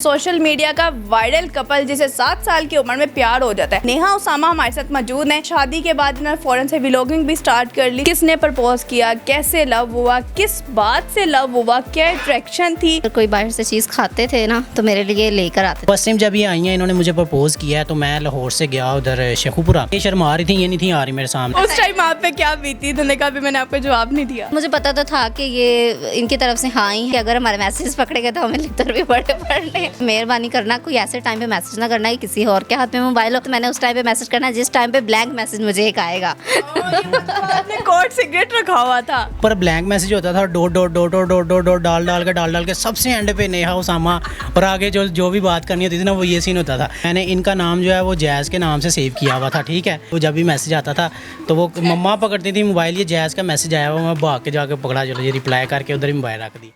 Social media का viral couple जिसे 7 साल की उम्र में प्यार हो जाता है। नेहा उसामा हमारे साथ मौजूद हैं। शादी के बाद इन्होंने फौरन से व्लॉगिंग भी स्टार्ट कर ली। किसने प्रपोज किया, कैसे लव हुआ, किस बात से लव हुआ, क्या अट्रैक्शन थी। कोई बाहर से चीज़ खाते थे ना तो मेरे लिए लेकर आते थे। फर्स्ट टाइम जब ये आई हैं इन्होंने मुझे प्रपोज किया तो मैं लाहौर से गया उधर शेखुपुरा। ये शर्मा रही थी, ये नहीं थी आ रही मेरे सामने। उस टाइम आप पे क्या बीती? तुमने कहा भी मैंने आपको जवाब नहीं दिया। मुझे पता तो था कि ये इनकी तरफ से हाँ ही कि अगर हमारे मैसेज पकड़े गए तो हमें लिखकर भी बड़े पढ़ने। मेहरबानी करना कोई ऐसे टाइम पे मैसेज ना करना कि किसी और के हाथ में मोबाइल हो। तो मैंने उस टाइम पे मैसेज करना जिस टाइम पे ब्लैंक मैसेज मुझे एक आएगा। आपने कोड सीक्रेट रखा हुआ था। पर ब्लैंक मैसेज होता था dot dot dot dot dot dot dot डाल के सबसे एंड पे नेहा उसामा और आगे जो भी बात करनी होती थी ना वो ये सीन होता था। मैंने इनका नाम जो है वो जैज़ के नाम से सेव किया हुआ था, ठीक है। वो जब भी मैसेज आता था तो वो मम्मा पकड़ती थी मोबाइल, ये जैज़ का मैसेज आया हुआ, मैं भाग के जाके पकड़ा, चलो ये रिप्लाई करके उधर ही मोबाइल रख दी।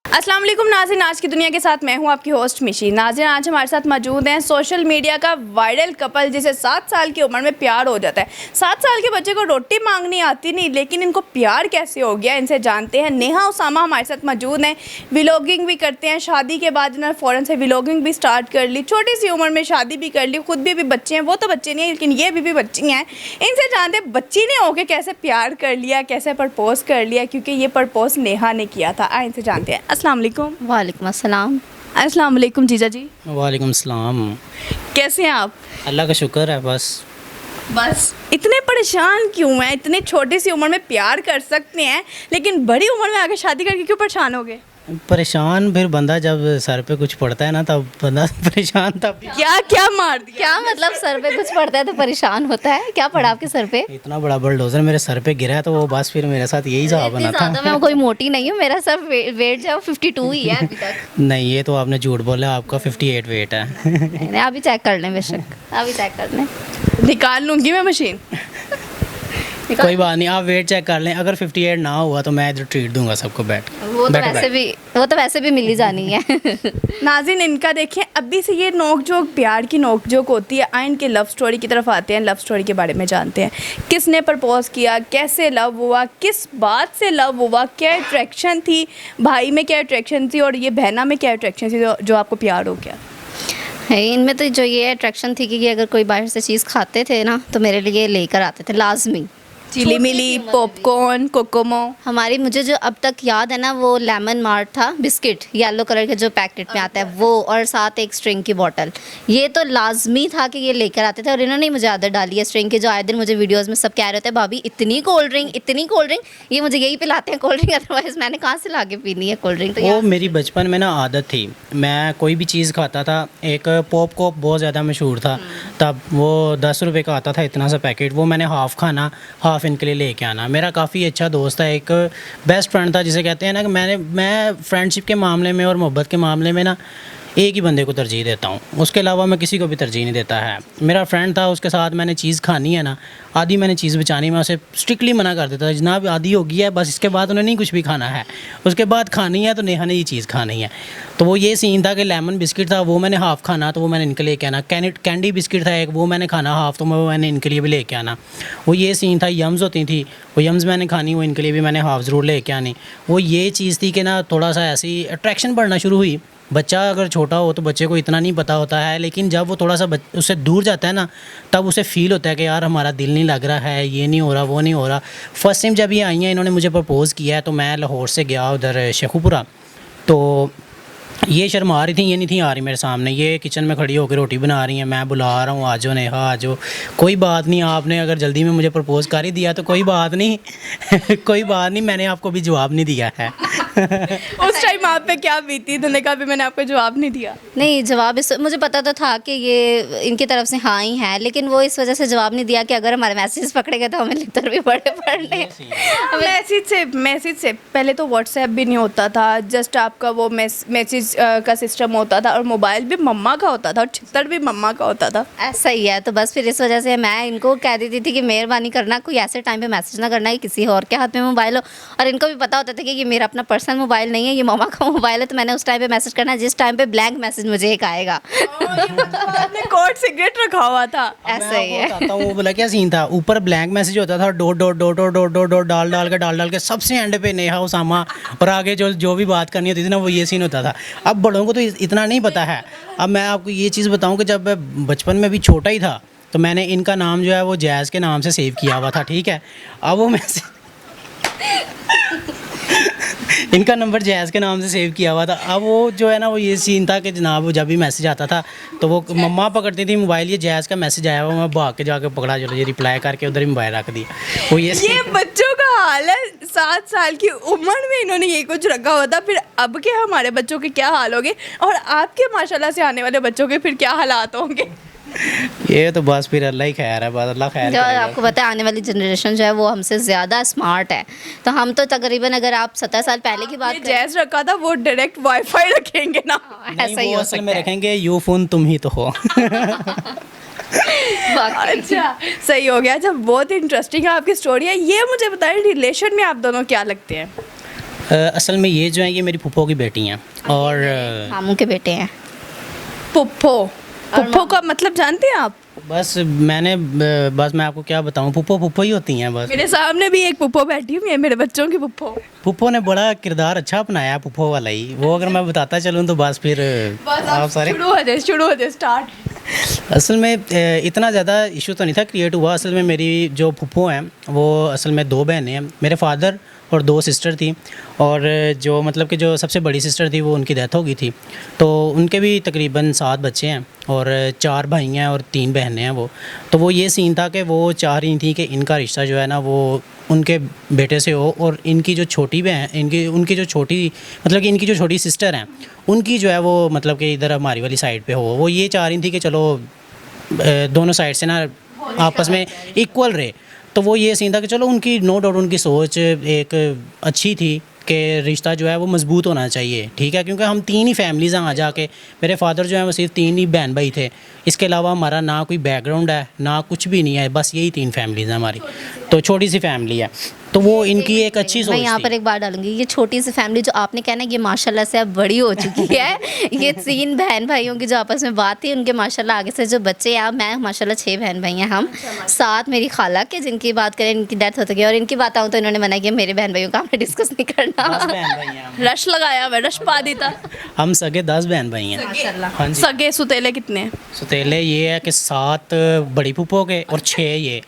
अस्सलाम वालेकुम नाज़रीन, आज की दुनिया के साथ मैं हूं आपकी होस्ट मिशी। नाज़रीन, आज हमारे साथ मौजूद हैं सोशल मीडिया का वायरल कपल जिसे 7 साल की उम्र में प्यार हो जाता है। 7 साल के बच्चे को रोटी मांगनी आती नहीं, लेकिन इनको प्यार कैसे हो गया इनसे जानते हैं। नेहा उसामा हमारे साथ मौजूद हैं, व्लॉगिंग भी करते हैं। शादी के बाद इन्होंने फ़ौरन से व्लॉगिंग भी स्टार्ट कर ली। छोटी सी उम्र में शादी भी कर ली, खुद भी अभी बच्चे हैं। वो तो बच्चे नहीं हैं लेकिन ये भी बच्ची हैं। इनसे जानते हैं बच्ची ने होकर कैसे प्यार कर लिया, कैसे प्रपोज कर लिया, क्योंकि ये प्रपोज नेहा ने किया था। इनसे जानते हैं। अस्सलाम वालेकुम। वालेकुम अस्सलाम। अस्सलाम वालेकुम जीजा जी, वालेकुम सलाम। कैसे हैं आप? अल्लाह का शुक्र है। बस इतने परेशान क्यों हैं? इतने छोटी सी उम्र में प्यार कर सकते हैं लेकिन बड़ी उम्र में आके शादी करके क्यों परेशान हो गए? परेशान फिर बंदा जब सर पे कुछ पड़ता है ना तब बंदा परेशान था। क्या मार दिया? क्या मतलब सर पे कुछ पड़ता है तो परेशान होता है? क्या पड़ा आपके सर पे? इतना बड़ा बुलडोजर मेरे सर पे गिरा है तो वो बस फिर मेरे साथ यही हिसाब बना था। मैं कोई मोटी नहीं हूँ, मेरा सब वेट जो है 52 ही है अभी तक। नहीं, ये तो आपने झूठ बोला, आपका 58 वेट है। नहीं, अभी चेक कर लें, बेशक अभी चेक कर लें। निकाल लूंगी मैं मशीन। कोई बात नहीं, आप वेट चेक कर लें। अगर 58 ना हुआ तो मैं इधर ट्रीट दूंगा सबको। वो तो वैसे भी मिली जानी है। नाज़रीन, इनका देखें अभी से ये नोकझोंक, प्यार की नोकझोंक होती है। आइन के लव स्टोरी की तरफ आते हैं। लव स्टोरी के बारे में जानते हैं। किसने प्रपोज किया, कैसे लव हुआ, किस बात से लव हुआ, क्या अट्रैक्शन थी, भाई में क्या अट्रैक्शन थी और ये बहना में क्या अट्रैक्शन थी जो आपको प्यार हो गया? इनमें तो जो ये अट्रैक्शन थी कि अगर कोई बाहर से चीज़ खाते थे ना तो मेरे लिए लेकर आते थे लाजमी। चिली मिली, पॉपकॉर्न, कोकोमो। मुझे जो अब तक याद है ना वो लेमन मार्ट था, बिस्किट येलो कलर के जो पैकेट में आता है वो, और साथ एक स्ट्रिंग की बोतल। ये तो लाजमी था कि ये लेकर आते थे। और इन्होंने मुझे आदत डाली है स्ट्रिंग की, जो आए दिन मुझे वीडियोस में सब कह रहे थे भाभी इतनी कोल्ड ड्रिंक, ये मुझे यही पिलाते हैं कोल्ड ड्रिंक, अदरवाइज मैंने कहाँ से ला के पीनी है कोल्ड ड्रिंक। तो वो मेरी बचपन में ना आदत थी, मैं कोई भी चीज़ खाता था। एक पॉपकॉर्न बहुत ज़्यादा मशहूर था तब, वो 10 रुपये का आता था इतना सा पैकेट। वो मैंने हाफ़ खाना, हाफ़ इनके लिए लेके आना। मेरा काफ़ी अच्छा दोस्त था, एक बेस्ट फ्रेंड था जिसे कहते हैं ना कि मैं फ्रेंडशिप के मामले में और मोहब्बत के मामले में ना एक ही बंदे को तरजीह देता हूँ, उसके अलावा मैं किसी को भी तरजीह नहीं देता है। मेरा फ्रेंड था, उसके साथ मैंने चीज़ खानी है ना, आधी मैंने चीज़ बचानी, मैं उसे स्ट्रिक्टली मना कर देता था, जनाब आधी हो गई है बस, इसके बाद उन्हें नहीं कुछ भी खाना है, उसके बाद खानी है तो नेहा ने ये चीज़ खानी है। तो वो ये सीन था कि लेमन बिस्किट था, वो मैंने हाफ़ खाना तो वो मैंने इनके लेके आना। कैंडी बिस्किट था एक, वो मैंने खाना हाफ़ तो मैंने इनके लिए भी लेके आना। वो ये सीन था। यम्स होती थी, वो यम्स मैंने खानी, वो इनके लिए भी मैंने हाफ़ ज़रूर लेके आनी। वो ये चीज़ थी कि ना थोड़ा सा ऐसी अट्रैक्शन बढ़ना शुरू हुई। बच्चा अगर छोटा हो तो बच्चे को इतना नहीं पता होता है, लेकिन जब वो थोड़ा सा उससे दूर जाता है ना तब उसे फ़ील होता है कि यार हमारा दिल नहीं लग रहा है, ये नहीं हो रहा, वो नहीं हो रहा। फर्स्ट टाइम जब ये आई हैं इन्होंने मुझे प्रपोज़ किया है तो मैं लाहौर से गया उधर शेखुपुरा। तो ये शर्मा रही थी, ये नहीं थी आ रही मेरे सामने। ये किचन में खड़ी होकर रोटी बना रही हैं, मैं बुला रहा हूँ, आ जाओ नेहा आ जाओ। कोई बात नहीं, आपने अगर जल्दी में मुझे प्रपोज़ कर ही दिया तो कोई बात नहीं कोई बात नहीं, मैंने आपको भी जवाब नहीं दिया है। उस टाइम आप पे क्या बीती? तुमने कहा भी मैंने आपको जवाब नहीं दिया। नहीं, जवाब मुझे पता तो था कि ये इनकी तरफ से हाँ ही है, लेकिन वो इस वजह से जवाब नहीं दिया कि अगर हमारे मैसेज पकड़े गए तो हमें लिखकर भी बड़े पढ़ने। मैसेज से पहले तो व्हाट्सएप भी नहीं होता था, जस्ट आपका वो मैसेज का सिस्टम होता था और मोबाइल भी मम्मा का होता था और छितर भी मम्मा का होता था। ऐसा ही है। तो बस फिर इस वजह से मैं इनको कह देती थी कि मेहरबानी करना कोई ऐसे टाइम पे मैसेज ना करना कि किसी और के हाथ में मोबाइल हो। और इनको भी पता होता था कि ये मेरा अपना पर्सनल मोबाइल नहीं है, ये मम्मा का मोबाइल है, तो मैंने उस टाइम पे मैसेज करना है जिस टाइम पे ब्लैंक मैसेज मुझे एक आएगा। आपने कोड सीक्रेट रखा हुआ था। ऐसा ही है। बताता हूँ वो बोला क्या सीन था, ऊपर ब्लैंक मैसेज होता था, dot dot dot dot dot dot dot डाल के सबसे एंड पे नेहा उसामा, और आगे जो भी बात करनी होती थी ना वो ये सीन होता था। अब बड़ों को तो इतना नहीं पता है। अब मैं आपको ये चीज़ बताऊँ कि जब मैं बचपन में भी छोटा ही था तो मैंने इनका नाम जो है वो जैज़ के नाम से सेव किया हुआ था, ठीक है। अब वो मैसेज इनका नंबर जैज़ के नाम से सेव किया हुआ था। अब वो जो है ना वो ये सीन था कि जनाब वो जब भी मैसेज आता था तो वो मम्मा पकड़ती थी मोबाइल, ये जैज़ का मैसेज आया हुआ, मैं भाग के जाके पकड़ा, चलो ये रिप्लाई करके उधर ही मोबाइल रख दिया। वो ये बच्चों का हाल है, 7 साल की उम्र में इन्होंने ये कुछ रखा हुआ था। फिर अब के हमारे बच्चों के क्या हाल होंगे, और आपके माशाल्लाह से आने वाले बच्चों के फिर क्या हालात होंगे। ये तो बस फिर अल्लाह ही खैर है, बस अल्लाह खैर जो करेगा। आपको पता है आने वाली जनरेशन जो है वो हमसे ज़्यादा स्मार्ट है, तो हम तो तकरीबन अगर आप 17 साल पहले की बात ये जैज रखा था वो डायरेक्ट वाईफाई रखेंगे ना। नहीं, ऐसा ही वो हो असल सकता में है। रखेंगे यू फोन तुम ही तो हो। वाकई। अच्छा, सही हो गया। अच्छा, बहुत इंटरेस्टिंग है आपकी स्टोरी है। ये मुझे बताएं, रिलेशन में आप दोनों क्या लगते हैं? असल में ये जो है ये मेरी फूफो की बेटी हैं, और मामू के बेटे हैं। पुप्पो, पुप्पो का मतलब जानते हैं आप? बस बस मैं आपको क्या बताऊं, फूफो ही होती हैं बस। मेरे सामने भी एक पुप्पो बैठी हुई है, मेरे बच्चों की पुप्पो। फूफो ने बड़ा किरदार अच्छा अपनाया है, फूफो वाला ही। वो अगर मैं बताता चलूँ तो बस फिर आप सारे शुरू हो जाए स्टार्ट। असल में इतना ज़्यादा इशू तो नहीं था क्रिएट हुआ। असल में मेरी जो फूफो हैं वो असल में 2 बहनें हैं, मेरे फादर और 2 सिस्टर थी, और जो मतलब कि जो सबसे बड़ी सिस्टर थी वो उनकी डेथ हो गई थी, तो उनके भी तकरीबन 7 बच्चे हैं, और 4 भाई हैं और 3 बहनें हैं वो। तो वो ये सीन था कि वो चाह रही थी कि इनका रिश्ता जो है ना वो उनके बेटे से हो, और इनकी जो छोटी बहन उनकी जो छोटी मतलब कि इनकी जो छोटी सिस्टर हैं उनकी जो है वो मतलब कि इधर हमारी वाली साइड पे हो। वो ये चाह रही थी कि चलो दोनों साइड से ना आपस में इक्वल रहे। तो वो ये सीन था कि चलो उनकी नो डाउट उनकी सोच एक अच्छी थी कि रिश्ता जो है वो मज़बूत होना चाहिए, ठीक है, क्योंकि हम 3 ही फैमिलीज़ हैं वहाँ जाके। मेरे फादर जो हैं वो सिर्फ 3 ही बहन भाई थे, इसके अलावा हमारा ना कोई बैकग्राउंड है ना कुछ भी नहीं है, बस यही 3 फैमिलीज़ हैं हमारी, तो छोटी सी फैमिली है। तो वो इनकी एक अच्छी सोच मैं यहाँ पर थी। एक बात डालूंगी, ये छोटी सी फैमिली जो आपने कहना ये माशाल्लाह से अब बड़ी हो चुकी है। ये 3 बहन भाइयों की जो आपस में बात थी, उनके माशाल्लाह आगे से जो बच्चे हैं, मैं माशाल्लाह 6 बहन भाई हैं हम, 7 मेरी खाला के, जिनकी बात करें इनकी डेथ हो चुकी है, और इनकी बात आऊँ तो इन्होंने मना किया मेरे बहन भाइयों का हमें डिस्कस नहीं 10 करना। बहन भाई हैं हम। रश लगाया हुआ, रश पा देता। हम सगे 10 बहन भाई हैं। माशाल्लाह। हाँ जी। सगे सुतेले कितने हैं? सुतेले ये है कि 7 बड़ी फूफो के और 6 ये,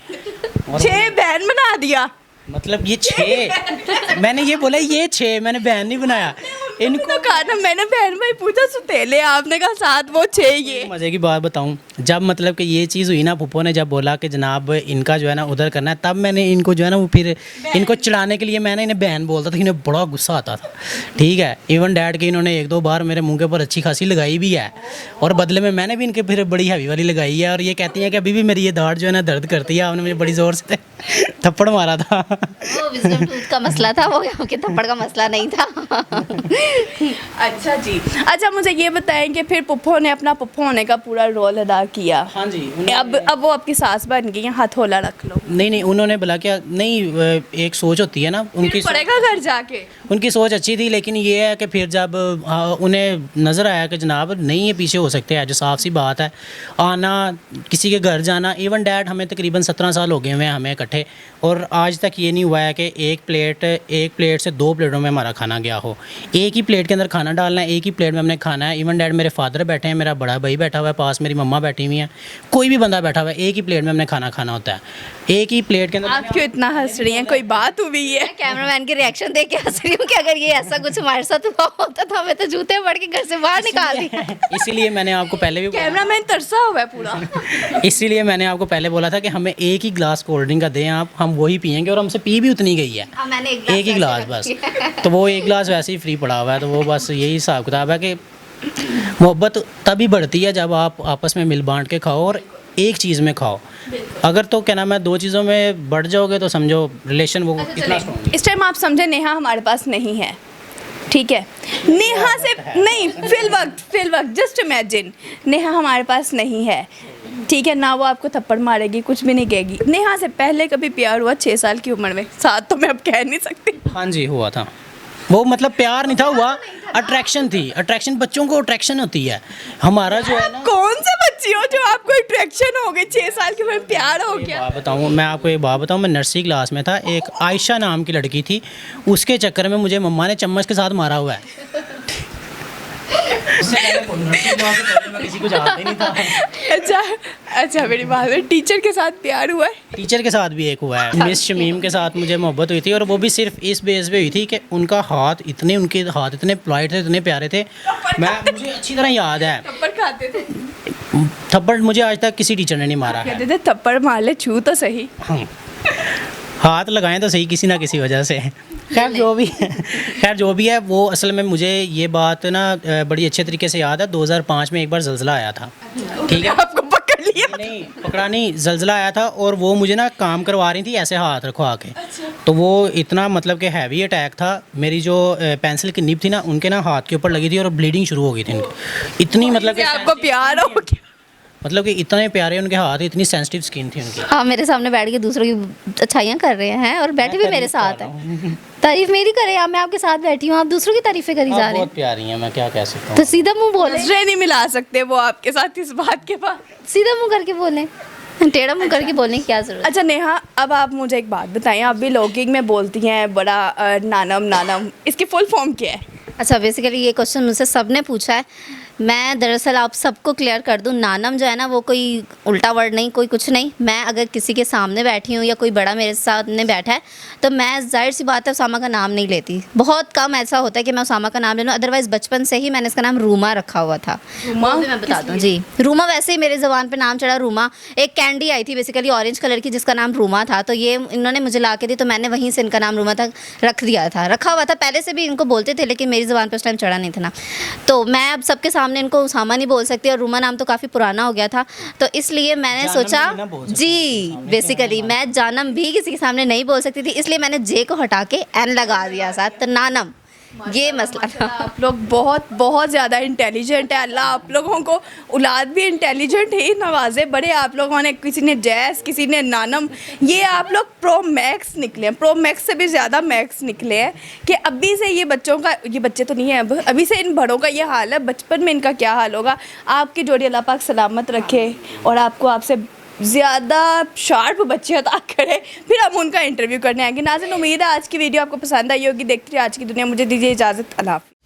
और 6 बहन बना दिया। मतलब ये 6 मैंने ये बोला ये 6, मैंने बहन नहीं बनाया इनको इनको। कहा ना, मैंने बहन भाई पूछा सुतेले, आपने कहा 7, वो 6 ये। मज़े की बात बताऊं, जब मतलब कि ये चीज़ हुई ना, फूफो ने जब बोला कि जनाब इनका जो है ना उधर करना है, तब मैंने इनको जो है ना वो फिर इनको चिढ़ाने के लिए मैंने इन्हें बहन बोलता था, इन्हें बड़ा गुस्सा आता था, ठीक है। इवन डैड के इन्होंने 1-2 बार मेरे मुंह के ऊपर अच्छी खासी लगाई भी है, और बदले में मैंने भी इनके फिर बड़ी हैवी वाली लगाई है, और ये कहती हैं कि अभी भी मेरी ये दाढ़ जो है ना दर्द करती है, आपने मुझे बड़ी ज़ोर से थप्पड़ मारा था। वो विजडम टूथ का मसला था, वो के थप्पड़ का मसला नहीं था। अच्छा जी। अच्छा, मुझे ये बताएं कि फिर पुप्पो ने अपना पुप्पो होने का पूरा रोल अदा किया। हाँ जी। अब वो आपकी सास बन गई हैं, हथौला रख लो। नहीं उन्होंने बोला क्या नहीं, एक सोच होती है ना उनकी, पड़ेगा घर जाके। उनकी सोच अच्छी थी, लेकिन ये है कि फिर जब उन्हें नज़र आया कि जनाब नहीं ये पीछे हो सकते हैं, जो साफ सी बात है, आना किसी के घर जाना। इवन डैड हमें तकरीबन 17 साल हो गए हुए हैं हमें इकट्ठे, और आज तक ये नहीं हुआ है कि एक प्लेट से 2 प्लेटों में हमारा खाना गया हो। एक ही प्लेट के अंदर खाना डालना है, एक ही प्लेट में हमने खाना है। इवन डैड मेरे फादर बैठे हैं, मेरा बड़ा भाई बैठा हुआ है पास, मेरी मम्मा बैठी हुई हैं, कोई भी बंदा बैठा हुआ है, एक ही प्लेट में हमने खाना खाना होता है, एक ही प्लेट के अंदर। आप क्यों इतना हंस रही हैं? कोई बात हुई है? मैं कैमरामैन के रिएक्शन देख के हंस रही हूँ कि अगर ये ऐसा कुछ हमारे साथ हुआ होता तो हमें तो जूते पड़ के घर से बाहर निकाल दिया। इसीलिए मैंने आपको पहले भी कैमरामैन तरसा हुआ है पूरा। इसीलिए मैंने आपको पहले बोला था कि हमें एक ही ग्लास कोल्ड ड्रिंक का दें आप, हम वही पियेंगे, और हमसे पी भी उतनी गई है। हाँ, मैंने एक ही गिलास बस, तो वो एक गिलास वैसे ही फ्री पड़ा हुआ है। तो वो बस यही हिसाब किताब है कि मोहब्बत तभी बढ़ती है जब आप आपस में मिल बांट के खाओ और एक चीज़ में खाओ। अगर तो क्या नाम है 2 चीज़ों में बढ़ जाओगे तो समझो रिलेशन वो इतना strong इस टाइम आप समझे नेहा हमारे पास नहीं है, ठीक है। नेहा से नहीं, फिल वक्त जस्ट इमेजिन नेहा हमारे पास नहीं है, ठीक है ना, वो आपको थप्पड़ मारेगी, कुछ भी नहीं कहेगी। नेहा से पहले कभी प्यार हुआ 6 साल की उम्र में? 7 तो मैं अब कह नहीं सकती। हाँ जी हुआ था। वो मतलब प्यार नहीं था हुआ, अट्रैक्शन थी। अट्रैक्शन, बच्चों को अट्रैक्शन होती है। हमारा जो है ना, कौन सी बच्ची हो जो आपको अट्रैक्शन हो गई, 6 साल की उम्र में प्यार हो गया? बात बताऊँ, मैं आपको एक बात बताऊँ, मैं नर्सरी क्लास में था, एक आयशा नाम की लड़की थी, उसके चक्कर में मुझे मम्मा ने चम्मच के साथ मारा हुआ है। उससे पहले मैं किसी को जानता ही नहीं था। अच्छा अच्छा, मेरी बात है, टीचर के साथ प्यार हुआ है? टीचर के साथ भी एक हुआ है, मिस शमीम के साथ मुझे मोहब्बत हुई थी, और वो भी सिर्फ इस बेस पे हुई थी कि उनके हाथ इतने पोलाइट थे, इतने प्यारे थे। मुझे अच्छी तरह याद है। थप्पड़ खाते थे? थप्पड़ मुझे आज तक किसी टीचर ने नहीं मारा है। कहते थे थप्पड़ मार ले, छू तो सही। हाँ, हाथ लगाएं तो सही किसी ना किसी वजह से। खैर जो भी है वो असल में मुझे ये बात ना बड़ी अच्छे तरीके से याद है। 2005 में एक बार ज़लज़ला आया था, ठीक है? आपको पकड़ लिया? नहीं पकड़ा नहीं, ज़लज़ला आया था, और वो मुझे ना काम करवा रही थी ऐसे हाथ रखवा के। तो वो इतना मतलब कि हैवी अटैक था, मेरी जो पेंसिल की निब थी ना, उनके ना हाथ के ऊपर लगी थी और ब्लीडिंग शुरू हो गई थी उनकी। इतनी मतलब कि आपको प्यार हो गया? मतलब कि इतने प्यारे उनके हाथ, इतनी सेंसिटिव स्किन थी उनकी। हाँ, मेरे सामने बैठ के दूसरों की अच्छाइयाँ कर रहे हैं और बैठे भी मेरे साथ हैं। तारीफ मेरी करे या मैं आपके साथ बैठी हूँ, आप दूसरों की तारीफें करी जा आप रहे हैं। बहुत प्यारी हैं, मैं क्या कह सकता तो हूँ। सीधा मुंह बोले, नजरें नहीं मिला सकते वो आपके साथ इस बात के बाद? सीधा मुंह करके बोले, टेढ़ा मुंह करके बोलने की क्या जरूरत? अच्छा नेहा, अब आप मुझे एक बात बताएं, आप भी लौकिक में बोलती हैं बड़ा नानम नानम, इसकी फुल फॉर्म क्या है? अच्छा, बेसिकली ये क्वेश्चन मुझसे सबने पूछा है। मैं दरअसल आप सबको क्लियर कर दूं, नानम जो है ना वो कोई उल्टा वर्ड नहीं, कोई कुछ नहीं। मैं अगर किसी के सामने बैठी हूँ या कोई बड़ा मेरे सामने बैठा है तो मैं जाहिर सी बात है उसामा का नाम नहीं लेती। बहुत कम ऐसा होता है कि मैं उसामा का नाम ले लूँ, अदरवाइज़ बचपन से ही मैंने इसका नाम रूमा रखा हुआ था। रूमा? वो भी मैं बता दूँ जी, रूमा वैसे ही मेरे ज़बान पे नाम चढ़ा रूमा। एक कैंडी आई थी बेसिकली ऑरेंज कलर की जिसका नाम रूमा था, तो ये इन्होंने मुझे ला के दी, तो मैंने वहीं से इनका नाम रूमा तक रखा हुआ था। पहले से भी इनको बोलते थे लेकिन मेरी ज़बान पर उस टाइम चढ़ा नहीं था ना, तो मैं अब सबके सामने इनको उसामा नहीं बोल सकती, और रूमा नाम तो काफ़ी पुराना हो गया था, तो इसलिए मैंने सोचा जी, बेसिकली मैं जानम भी किसी के सामने नहीं बोल सकती थी, इसलिए मैंने जे को हटा के एन लगा दिया साथ, तो नानम, ये मसला था। आप लोग बहुत बहुत ज़्यादा इंटेलिजेंट है, अल्लाह आप लोगों को औलाद भी इंटेलिजेंट ही नवाजे। बड़े आप लोगों ने, किसी ने जैस, किसी ने नानम, ये आप लोग प्रो मैक्स निकले हैं, प्रो मैक्स से भी ज़्यादा मैक्स निकले हैं कि अभी से ये बच्चों का, ये बच्चे तो नहीं हैं, अभी से इन बड़ों का ये हाल है, बचपन में इनका क्या हाल होगा। आपकी जोड़ी अल्लाह पाक सलामत रखे और आपको आपसे ज़्यादा शार्प बच्चे अता करे, फिर हम उनका इंटरव्यू करने आएंगे। नाज़रीन, उम्मीद है आज की वीडियो आपको पसंद आई होगी। देखते रहिए आज की दुनिया। मुझे दीजिए इजाज़त, अल्लाह हाफ़िज़।